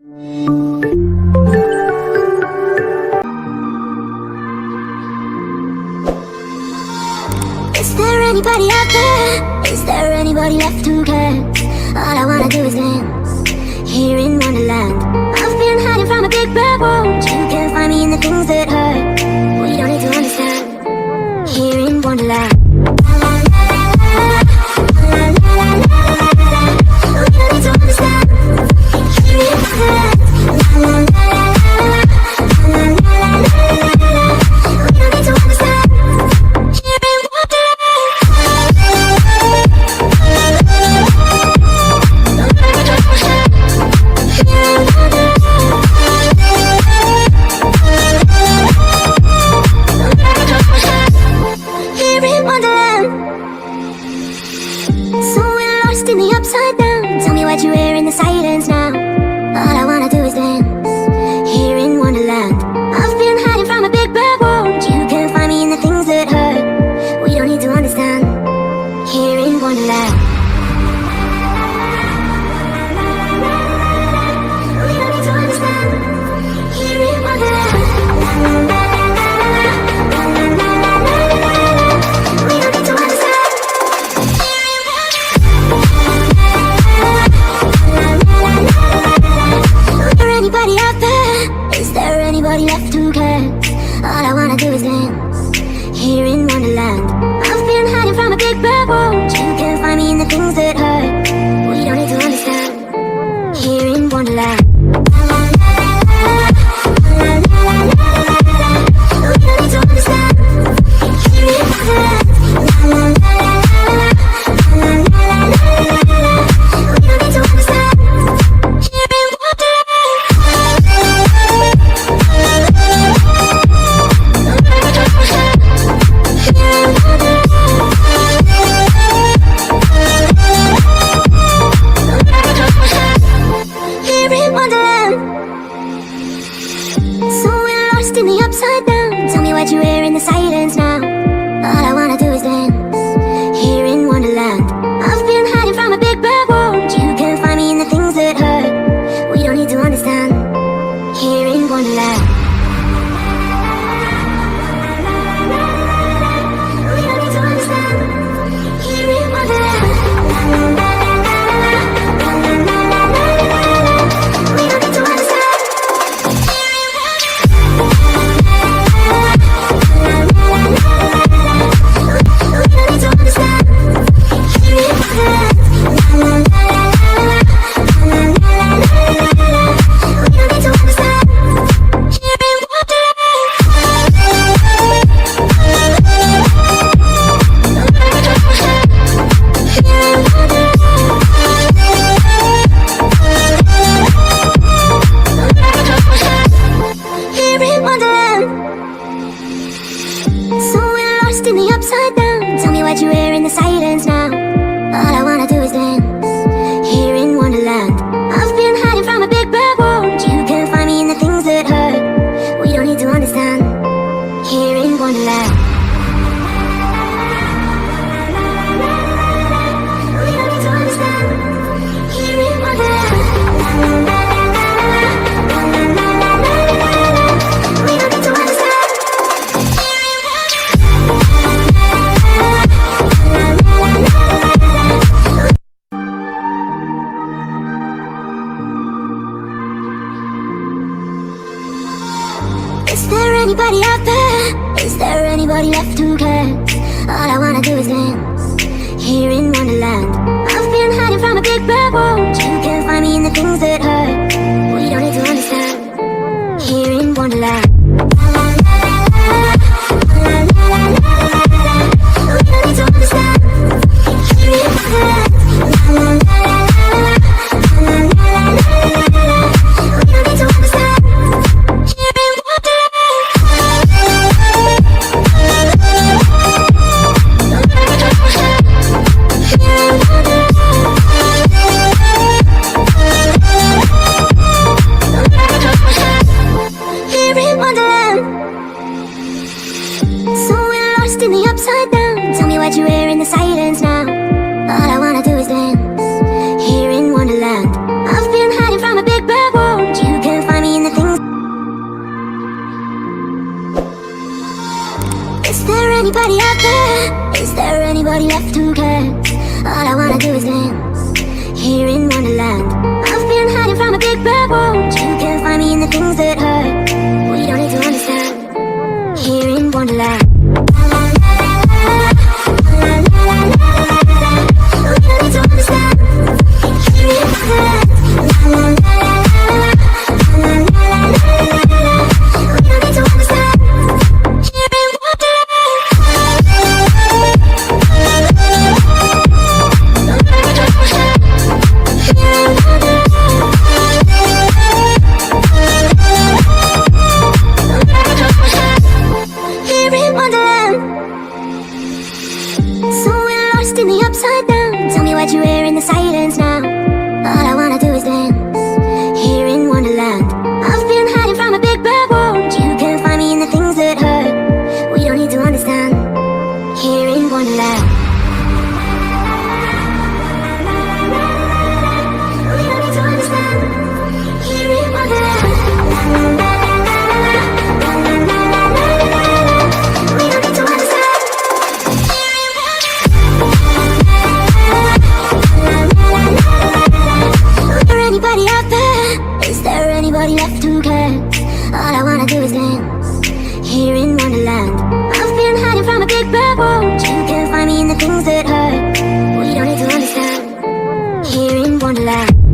Is there anybody out there? Is there anybody left who cares? All I wanna do is dance here in Wonderland. I've been hiding from a big bad world. You can't find me in the things that hurt. We don't need to understand here in Wonderland. In the upside down, tell me what you hear in the silence now. All I wanna do is dance here in Wonderland. I've been hiding from a big bad world. You can't find me in the things that hurt. We don't need to understand here in Wonderland. We don't need to understand here in Wonderland. Anybody out there? Is there anybody left who cares? All I wanna do is dance here in Wonderland. I've been hiding from a big bad world. You can't find me in the things that hurt. We don't need to understand here in Wonderland. We don't need to understand here in Wonderland. In the upside down, tell me what you hear in the silence now. All I wanna do is dance here in Wonderland. I've been hiding from a big bad world. You can't find me in the things that hurt. We don't need to understand here in Wonderland. We don't need to understand here in Wonderland. In the upside down, tell me what you hear in the silence now. All I wanna do is dance here in Wonderland. I've been hiding from a big bad world. You can't find me in the things that hurt. We don't need to understand here in Wonderland. We don't need to understand here in Wonderland. We don't need to understand. Is there anybody out there? Is there anybody left who cares? All I wanna do is dance here in Wonderland. I've been hiding from a big bad world. You can't find me in the things that hurt. We don't need to understand here in Wonderland. We don't need to understand here in Wonderland. here in Wonderland. I've been hiding from a big bad world. You can find me in the things that hurt. We don't need to understand. Here in Wonderland. We don't need to understand. Here in Wonderland. We don't need to understand. Here in Wonderland. So we're lost in the upside down. Tell me what you wear in the silence now. All I wanna do is dance here in Wonderland. I've been hiding from a big bad world. You can find me in the things that hurt. We don't need to understand. Here in Wonderland. We don't need to understand. Here in Wonderland. We don't need to understand. Is there anybody out there? Is there anybody left who cares? All I wanna do is dance here in Wonderland. I've been hiding from a big bad world. You can find me in the things that hurt. We don't need to understand. Here in Wonderland.